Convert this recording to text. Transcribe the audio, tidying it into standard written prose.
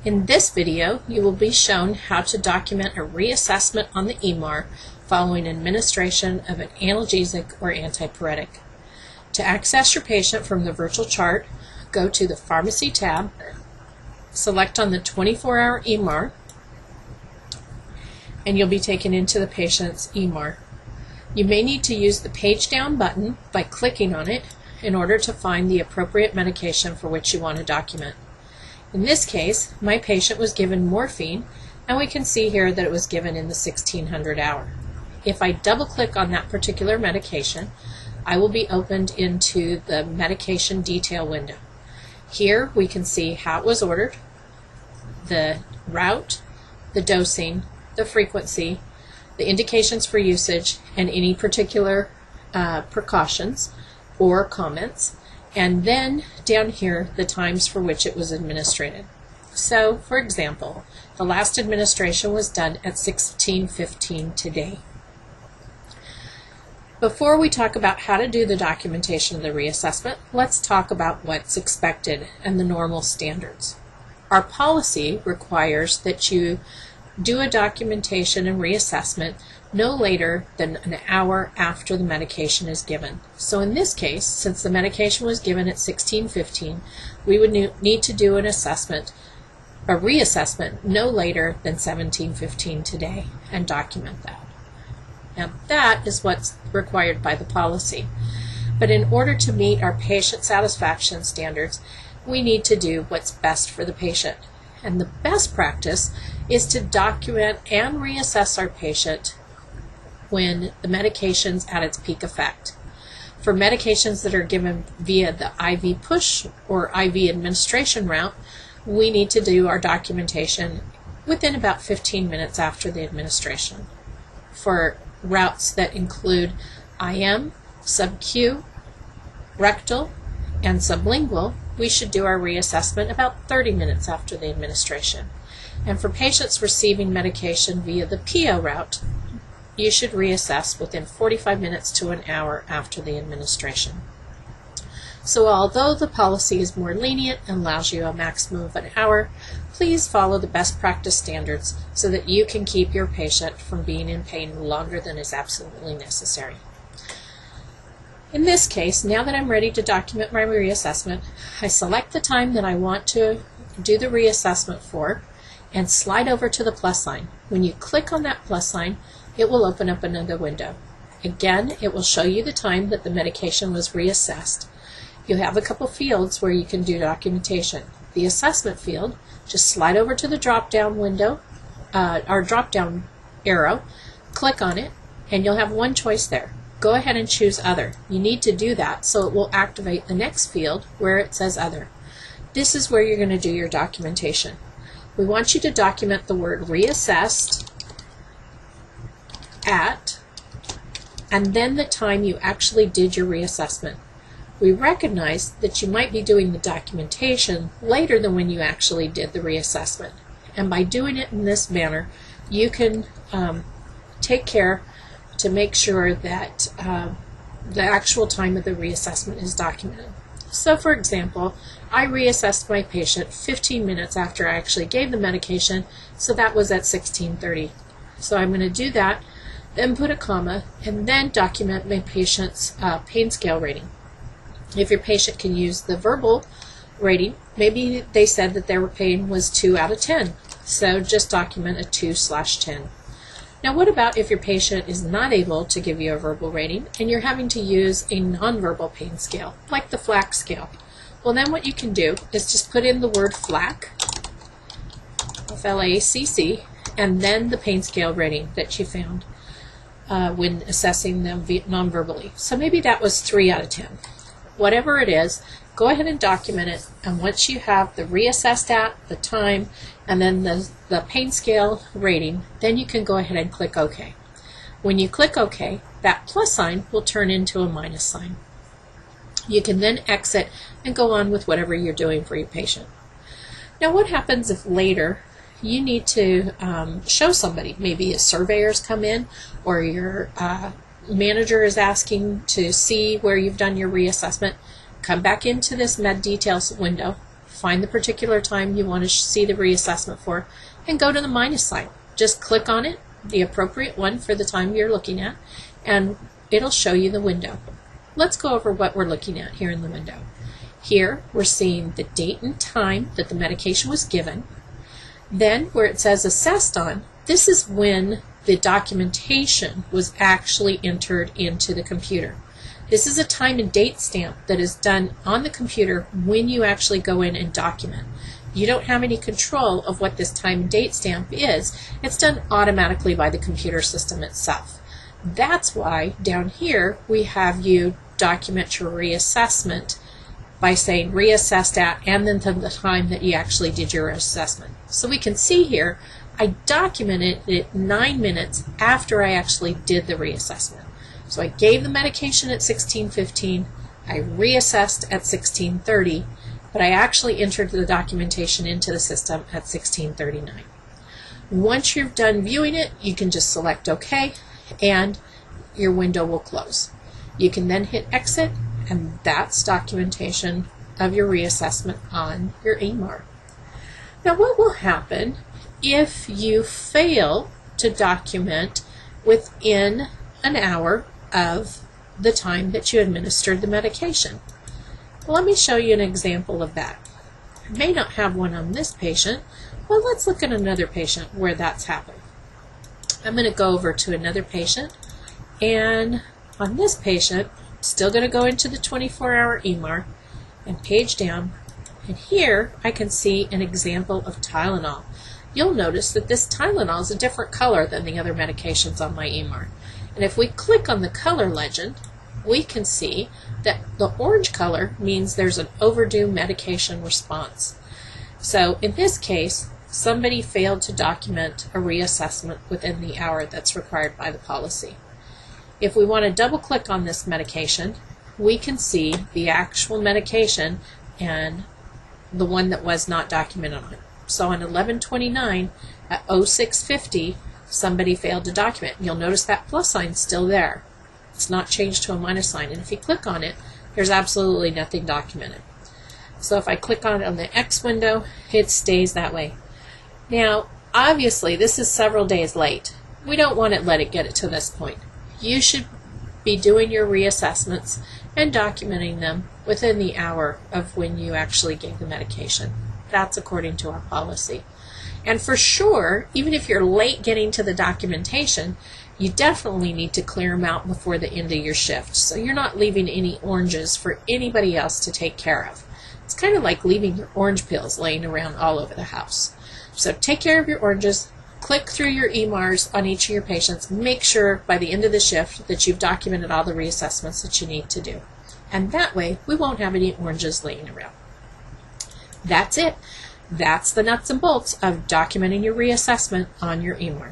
In this video, you will be shown how to document a reassessment on the EMR following administration of an analgesic or antipyretic. To access your patient from the virtual chart, go to the Pharmacy tab, select on the 24-hour EMR, and you'll be taken into the patient's EMR. You may need to use the page down button by clicking on it in order to find the appropriate medication for which you want to document. In this case, my patient was given morphine, and we can see here that it was given in the 1600 hour. If I double click on that particular medication, I will be opened into the medication detail window. Here we can see how it was ordered, the route, the dosing, the frequency, the indications for usage, and any particular precautions or comments, and then down here the times for which it was administered. So, for example, the last administration was done at 16:15 today. Before we talk about how to do the documentation of the reassessment, let's talk about what's expected and the normal standards. Our policy requires that you do a documentation and reassessment no later than an hour after the medication is given. So in this case, since the medication was given at 16:15, we would need to do an assessment, a reassessment, no later than 17:15 today and document that. Now that is what's required by the policy. But in order to meet our patient satisfaction standards, we need to do what's best for the patient. And the best practice is to document and reassess our patient when the medication's at its peak effect. For medications that are given via the IV push or IV administration route, we need to do our documentation within about 15 minutes after the administration. For routes that include IM, sub-Q, rectal, and sublingual, we should do our reassessment about 30 minutes after the administration. And for patients receiving medication via the PO route, you should reassess within 45 minutes to an hour after the administration. So although the policy is more lenient and allows you a maximum of an hour, please follow the best practice standards so that you can keep your patient from being in pain longer than is absolutely necessary. In this case, now that I'm ready to document my reassessment, I select the time that I want to do the reassessment for and slide over to the plus sign. When you click on that plus sign, it will open up another window. Again, it will show you the time that the medication was reassessed. You'll have a couple fields where you can do documentation. The assessment field, just slide over to the drop-down window, or drop-down arrow, click on it, and you'll have one choice there. Go ahead and choose Other. You need to do that so it will activate the next field where it says Other. This is where you're going to do your documentation. We want you to document the word reassessed at, and then the time you actually did your reassessment. We recognize that you might be doing the documentation later than when you actually did the reassessment. And by doing it in this manner, you can take care to make sure that the actual time of the reassessment is documented. So for example, I reassessed my patient 15 minutes after I actually gave the medication, so that was at 16:30. So I'm going to do that, then put a comma, and then document my patient's pain scale rating. If your patient can use the verbal rating, maybe they said that their pain was 2 out of 10, so just document a 2/10. Now what about if your patient is not able to give you a verbal rating and you're having to use a nonverbal pain scale, like the FLAC scale? Well, then what you can do is just put in the word FLAC, F-L-A-C-C, and then the pain scale rating that you found when assessing them nonverbally. So maybe that was 3 out of 10. Whatever it is, go ahead and document it, and once you have the reassessed at, the time, and then the pain scale rating, then you can go ahead and click OK. When you click OK, that plus sign will turn into a minus sign. You can then exit and go on with whatever you're doing for your patient. Now what happens if later you need to show somebody, maybe a surveyor's come in, or your manager is asking to see where you've done your reassessment? Come back into this med details window, find the particular time you want to see the reassessment for, and go to the minus sign. Just click on it, the appropriate one for the time you're looking at, and it'll show you the window. Let's go over what we're looking at here in the window. Here we're seeing the date and time that the medication was given. Then where it says assessed on, this is when the documentation was actually entered into the computer. This is a time and date stamp that is done on the computer when you actually go in and document. You don't have any control of what this time and date stamp is. It's done automatically by the computer system itself. That's why down here we have you document your reassessment by saying reassessed at and then the time that you actually did your assessment. So we can see here I documented it 9 minutes after I actually did the reassessment. So I gave the medication at 16:15, I reassessed at 16:30, but I actually entered the documentation into the system at 16:39. Once you're done viewing it, you can just select OK, and your window will close. You can then hit exit, and that's documentation of your reassessment on your EMR. Now what will happen if you fail to document within an hour of the time that you administered the medication? Well, let me show you an example of that. I may not have one on this patient, but let's look at another patient where that's happened. I'm going to go over to another patient, and on this patient, I'm still going to go into the 24-hour EMR and page down, and here I can see an example of Tylenol. You'll notice that this Tylenol is a different color than the other medications on my EMR. And if we click on the color legend, we can see that the orange color means there's an overdue medication response. So in this case, somebody failed to document a reassessment within the hour that's required by the policy. If we want to double click on this medication, we can see the actual medication and the one that was not documented on it. So on 11/29 at 06:50, somebody failed to document. You'll notice that plus sign's still there. It's not changed to a minus sign. And if you click on it, there's absolutely nothing documented. So if I click on it on the X window, it stays that way. Now, obviously, this is several days late. We don't want to let it get it to this point. You should be doing your reassessments and documenting them within the hour of when you actually gave the medication. That's according to our policy. And for sure, even if you're late getting to the documentation, you definitely need to clear them out before the end of your shift, so you're not leaving any oranges for anybody else to take care of. It's kind of like leaving your orange peels laying around all over the house. So take care of your oranges, click through your EMRs on each of your patients, make sure by the end of the shift that you've documented all the reassessments that you need to do. And that way, we won't have any oranges laying around. That's it. That's the nuts and bolts of documenting your reassessment on your EMR.